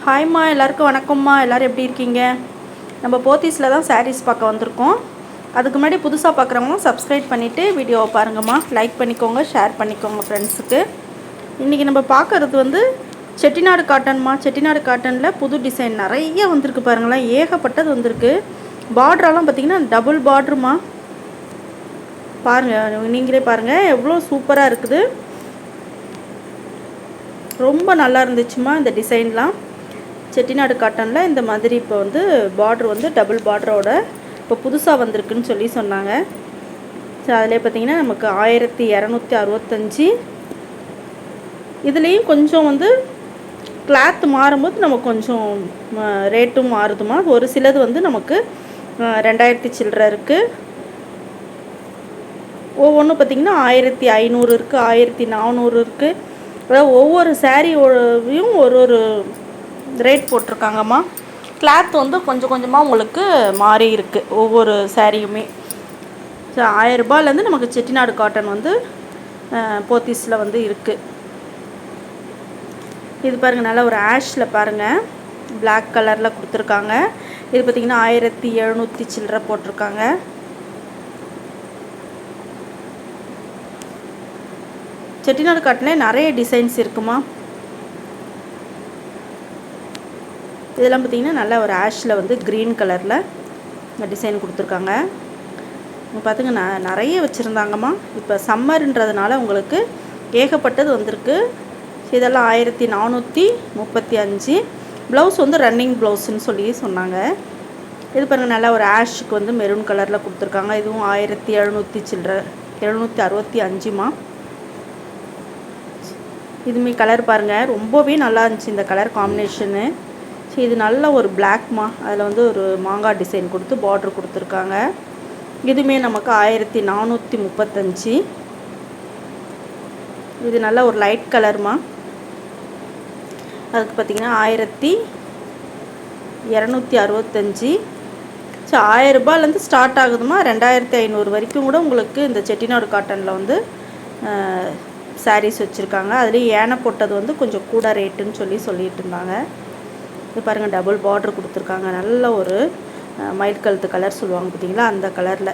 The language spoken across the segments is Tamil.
ஹாய்மா, எல்லாருக்கும் வணக்கம்மா. எல்லோரும் எப்படி இருக்கீங்க? நம்ம போத்தீஸில் தான் சாரீஸ் பார்க்க வந்திருக்கோம். அதுக்கு முன்னாடி புதுசாக பார்க்குறவங்க சப்ஸ்கிரைப் பண்ணிவிட்டு வீடியோவை பாருங்கம்மா. லைக் பண்ணிக்கோங்க, ஷேர் பண்ணிக்கோங்க ஃப்ரெண்ட்ஸுக்கு. இன்றைக்கி நம்ம பார்க்குறது வந்து செட்டிநாடு காட்டன்மா. செட்டிநாடு காட்டனில் புது டிசைன் நிறைய வந்திருக்கு பாருங்களேன். ஏகப்பட்டது வந்திருக்கு. பார்டரெல்லாம் பார்த்திங்கன்னா டபுள் பார்ட்ருமா. பாருங்கள், நீங்களே பாருங்கள் எவ்வளோ சூப்பராக இருக்குது. ரொம்ப நல்லா இருந்துச்சுமா இந்த டிசைன்லாம். செட்டிநாடு காட்டனில் இந்த மாதிரி இப்போ வந்து பார்ட்ரு வந்து டபுள் பார்டரோட இப்போ புதுசாக வந்திருக்குன்னு சொல்லி சொன்னாங்க. ஸோ அதிலே பார்த்திங்கன்னா நமக்கு 1265. இதுலேயும் கொஞ்சம் வந்து கிளாத் மாறும்போது நமக்கு கொஞ்சம் ரேட்டும் மாறுதுமா. ஒரு சிலது வந்து நமக்கு 2000 சில்லரை இருக்குது. ஒவ்வொன்றும் பார்த்திங்கன்னா 1500 இருக்குது, 1400 இருக்குது. அதாவது ஒவ்வொரு சாரியோடையும் ஒரு ரேட் போட்டிருக்காங்கம்மா. கிளாத் வந்து கொஞ்சம் கொஞ்சமாக உங்களுக்கு மாறி இருக்குது ஒவ்வொரு சாரியுமே. ஸோ 1000 ரூபாயிலேருந்து நமக்கு செட்டிநாடு காட்டன் வந்து போத்தீஸில் வந்து இருக்குது. இது பாருங்கள், நல்லா ஒரு ஆஷில் பாருங்கள், பிளாக் கலரில் கொடுத்துருக்காங்க. இது பார்த்திங்கன்னா 1700 சில்லரை போட்டிருக்காங்க. செட்டிநாடு காட்டனே நிறைய டிசைன்ஸ் இருக்குமா. இதெல்லாம் பார்த்திங்கன்னா நல்லா ஒரு ஆஷில் வந்து க்ரீன் கலரில் டிசைன் கொடுத்துருக்காங்க. பார்த்துங்க, நிறைய வச்சுருந்தாங்கம்மா. இப்போ சம்மர்ன்றதுனால உங்களுக்கு ஏகப்பட்டது வந்திருக்கு. இதெல்லாம் 1435. ப்ளவுஸ் வந்து ரன்னிங் ப்ளவுஸுன்னு சொல்லி சொன்னாங்க. இது பாருங்கள், நல்லா ஒரு ஆஷுக்கு வந்து மெரூன் கலரில் கொடுத்துருக்காங்க. இதுவும் 1700 சில்லரை, 765மா. இதுமே கலர் பாருங்கள், ரொம்பவே நல்லா இருந்துச்சு இந்த கலர் காம்பினேஷனு. சரி, இது நல்ல ஒரு பிளாக்மா. அதில் வந்து ஒரு மாங்காய் டிசைன் கொடுத்து பார்ட்ரு கொடுத்துருக்காங்க. இதுவுமே நமக்கு 1435. இது நல்ல ஒரு லைட் கலர்மா. அதுக்கு பார்த்திங்கன்னா 1265. ஸோ 1000 ரூபாயிலேருந்து ஸ்டார்ட் ஆகுதுமா. 2500 வரைக்கும் கூட உங்களுக்கு இந்த செட்டிநாடு காட்டனில் வந்து சாரீஸ் வச்சுருக்காங்க. அதுலேயும் ஏனை போட்டது வந்து கொஞ்சம் கூட ரேட்டுன்னு சொல்லிட்டு இருந்தாங்க. இது பாருங்கள், டபுள் பார்டர் கொடுத்துருக்காங்க. நல்ல ஒரு மயில் கழுத்து கலர் சொல்லுவாங்க பார்த்தீங்களா, அந்த கலரில்.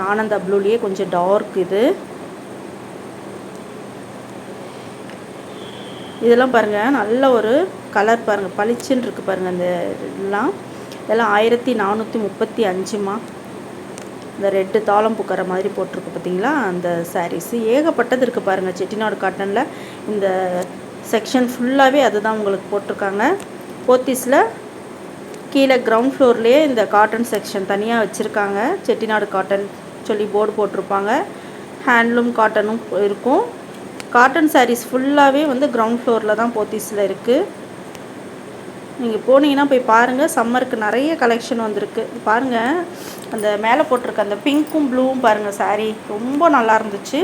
ஆனந்தா ப்ளூலேயே கொஞ்சம் டார்க். இதெல்லாம் பாருங்கள், நல்ல ஒரு கலர் பாருங்கள், பளிச்சுன்னு இருக்குது பாருங்கள். அந்த இதெல்லாம் 1435மா. இந்த ரெட்டு தாளம் பூக்கிற மாதிரி போட்டிருக்கு பார்த்தீங்களா, அந்த சாரீஸு ஏகப்பட்டது இருக்குது பாருங்கள். செட்டிநாடு காட்டனில் இந்த செக்ஷன் ஃபுல்லாகவே அதுதான் உங்களுக்கு போட்டிருக்காங்க. போத்தீஸில் கீழே கிரவுண்ட் ஃப்ளோர்லேயே இந்த காட்டன் செக்ஷன் தனியாக வச்சுருக்காங்க. செட்டிநாடு காட்டன் சொல்லி போர்டு போட்டிருப்பாங்க. ஹேண்ட்லூம் காட்டனும் இருக்கும். காட்டன் சாரீஸ் ஃபுல்லாகவே வந்து கிரவுண்ட் ஃப்ளோரில் தான் போத்தீஸில் இருக்குது. நீங்கள் போனீங்கன்னா போய் பாருங்கள். சம்மருக்கு நிறைய கலெக்ஷன் வந்திருக்கு பாருங்கள். அந்த மேலே போட்டிருக்க அந்த பிங்க்கும் ப்ளூவும் பாருங்கள், சாரீ ரொம்ப நல்லா இருந்துச்சு.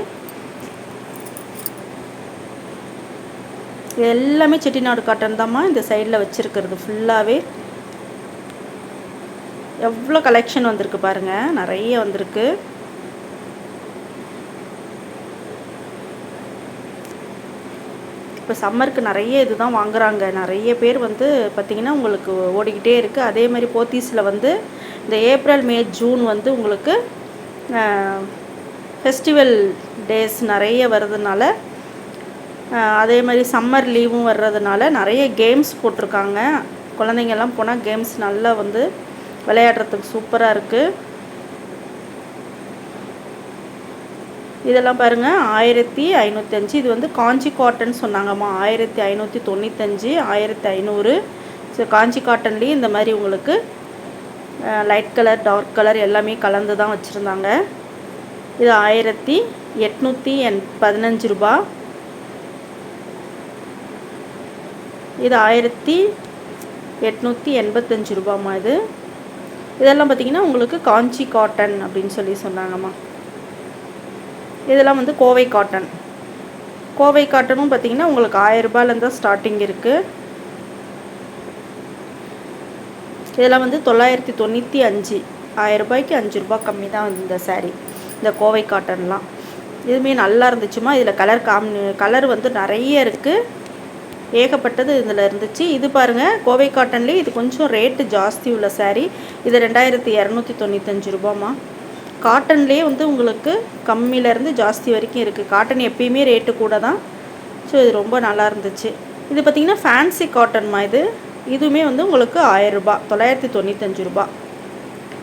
எல்லாமே செட்டிநாடு காட்டன் தான்மா இந்த சைடில் வச்சுருக்கிறது ஃபுல்லாகவே. எவ்வளோ கலெக்ஷன் வந்திருக்கு பாருங்கள், நிறைய வந்திருக்கு. இப்போ சம்மருக்கு நிறைய இதுதான் வாங்குகிறாங்க. நிறைய பேர் வந்து பார்த்திங்கன்னா உங்களுக்கு ஓடிக்கிட்டே இருக்குது. அதே மாதிரி போத்தீஸில் வந்து இந்த ஏப்ரல், மே, ஜூன் வந்து உங்களுக்கு ஃபெஸ்டிவல் டேஸ் நிறைய வர்றதுனால, அதே மாதிரி சம்மர் லீவும் வர்றதுனால நிறைய கேம்ஸ் போட்டிருக்காங்க. குழந்தைங்கள்லாம் போனால் கேம்ஸ் நல்லா வந்து விளையாடுறதுக்கு சூப்பராக இருக்குது. இதெல்லாம் பாருங்கள், 1505. இது வந்து காஞ்சி காட்டன் சொன்னாங்கம்மா. 1595, 1500. ஸோ காஞ்சி காட்டன்லேயும் இந்த மாதிரி உங்களுக்கு லைட் கலர், டார்க் கலர் எல்லாமே கலந்து தான் வச்சுருந்தாங்க. இது 1815 ரூபா. இது 1885 ரூபாம்மா. இதெல்லாம் பார்த்திங்கன்னா உங்களுக்கு காஞ்சி காட்டன் அப்படின்னு சொல்லி சொன்னாங்கம்மா. இதெல்லாம் வந்து கோவை காட்டன். கோவை காட்டனும் பார்த்திங்கன்னா உங்களுக்கு 1000 ரூபாயிலேருந்து தான் ஸ்டார்டிங் இருக்குது. இதெல்லாம் வந்து 995. 1000 ரூபாய்க்கு 5 ரூபா கம்மி தான் இந்த சாரீ, இந்த கோவை காட்டன்லாம். இதுவுமே நல்லா இருந்துச்சுமா. இதில் கலர் வந்து நிறைய இருக்குது. ஏகப்பட்டது இதில் இருந்துச்சு. இது பாருங்கள், கோவை காட்டன்லேயே இது கொஞ்சம் ரேட்டு ஜாஸ்தி உள்ள சாரீ. இது 2295 ரூபாம்மா. காட்டன்லேயே வந்து உங்களுக்கு கம்மியிலேருந்து ஜாஸ்தி வரைக்கும் இருக்குது. காட்டன் எப்பயுமே ரேட்டு கூட தான். ஸோ இது ரொம்ப நல்லா இருந்துச்சு. இது பார்த்திங்கன்னா ஃபேன்சி காட்டன்மா. இதுவுமே வந்து உங்களுக்கு 1000 ரூபா, 995 ரூபா.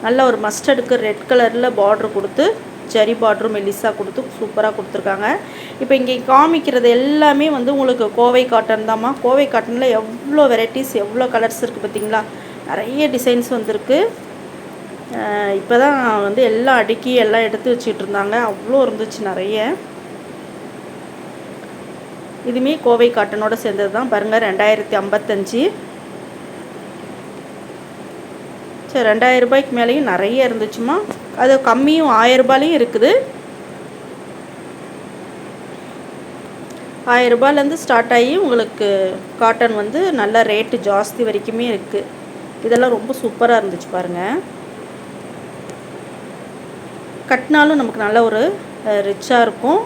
நல்ல ஒரு மஸ்டர்டுக்கு ரெட் கலரில் பார்ட்ரு கொடுத்து, ஜரி பார்ட்ரு மெல்லிஸாக கொடுத்து சூப்பராக கொடுத்துருக்காங்க. இப்போ இங்கே காமிக்கிறது எல்லாமே வந்து உங்களுக்கு கோவை காட்டன் தான்மா. கோவை காட்டனில் எவ்வளோ வெரைட்டிஸ், எவ்வளோ கலர்ஸ் இருக்குது பார்த்திங்களா. நிறைய டிசைன்ஸ் வந்திருக்கு. இப்போ தான் வந்து எல்லாம் அடுக்கி எல்லாம் எடுத்து வச்சுட்டு இருந்தாங்க. அவ்வளோ இருந்துச்சு நிறைய. இதுவுமே கோவை காட்டனோட சேர்ந்தது தான் பாருங்கள். 2055. சரி, 2000 ரூபாய்க்கு மேலேயும் நிறைய இருந்துச்சுமா. அது கம்மியும் 1000 ரூபாயிலையும் இருக்குது. 1000 ரூபாயிலேருந்து ஸ்டார்ட் ஆகி உங்களுக்கு காட்டன் வந்து நல்ல ரேட்டு ஜாஸ்தி வரைக்குமே இருக்குது. இதெல்லாம் ரொம்ப சூப்பராக இருந்துச்சு பாருங்கள். கட்டினாலும் நமக்கு நல்ல ஒரு ரிச்சாக இருக்கும்.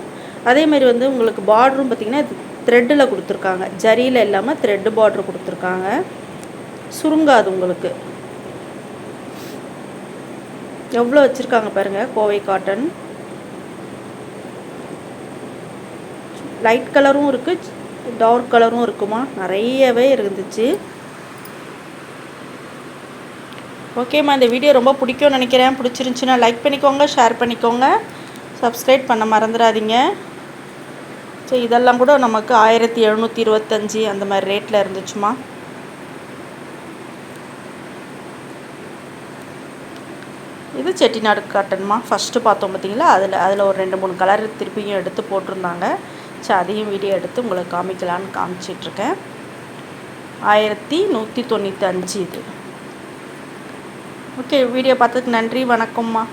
அதேமாதிரி வந்து உங்களுக்கு பார்டரும் பார்த்திங்கன்னா த்ரெட்டில் கொடுத்துருக்காங்க. ஜரியில் இல்லாமல் த்ரெட்டு பார்டர் கொடுத்துருக்காங்க. சுருங்காது உங்களுக்கு. எவ்வளோ வச்சுருக்காங்க பாருங்கள் கோவை காட்டன். லைட் கலரும் இருக்குது, டார்க் கலரும் இருக்குமா. நிறையவே இருந்துச்சு. ஓகேம்மா, இந்த வீடியோ ரொம்ப பிடிக்கும்னு நினைக்கிறேன். பிடிச்சிருந்துச்சின்னா லைக் பண்ணிக்கோங்க, ஷேர் பண்ணிக்கோங்க, சப்ஸ்கிரைப் பண்ண மறந்துடாதீங்க. ஸோ இதெல்லாம் கூட நமக்கு 1725 அந்த மாதிரி ரேட்டில் இருந்துச்சுமா. இது செட்டிநாடு காட்டன்மா. ஃபஸ்ட்டு பார்த்தோம் பார்த்திங்களா, அதில் ஒரு 2-3 கலர் திருப்பியும் எடுத்து போட்டிருந்தாங்க. ஸோ அதையும் வீடியோ எடுத்து உங்களுக்கு காமிக்கலான்னு காமிச்சிட்ருக்கேன். 1195 இது. ஓகே, வீடியோ பார்த்ததுக்கு நன்றி, வணக்கம்மா.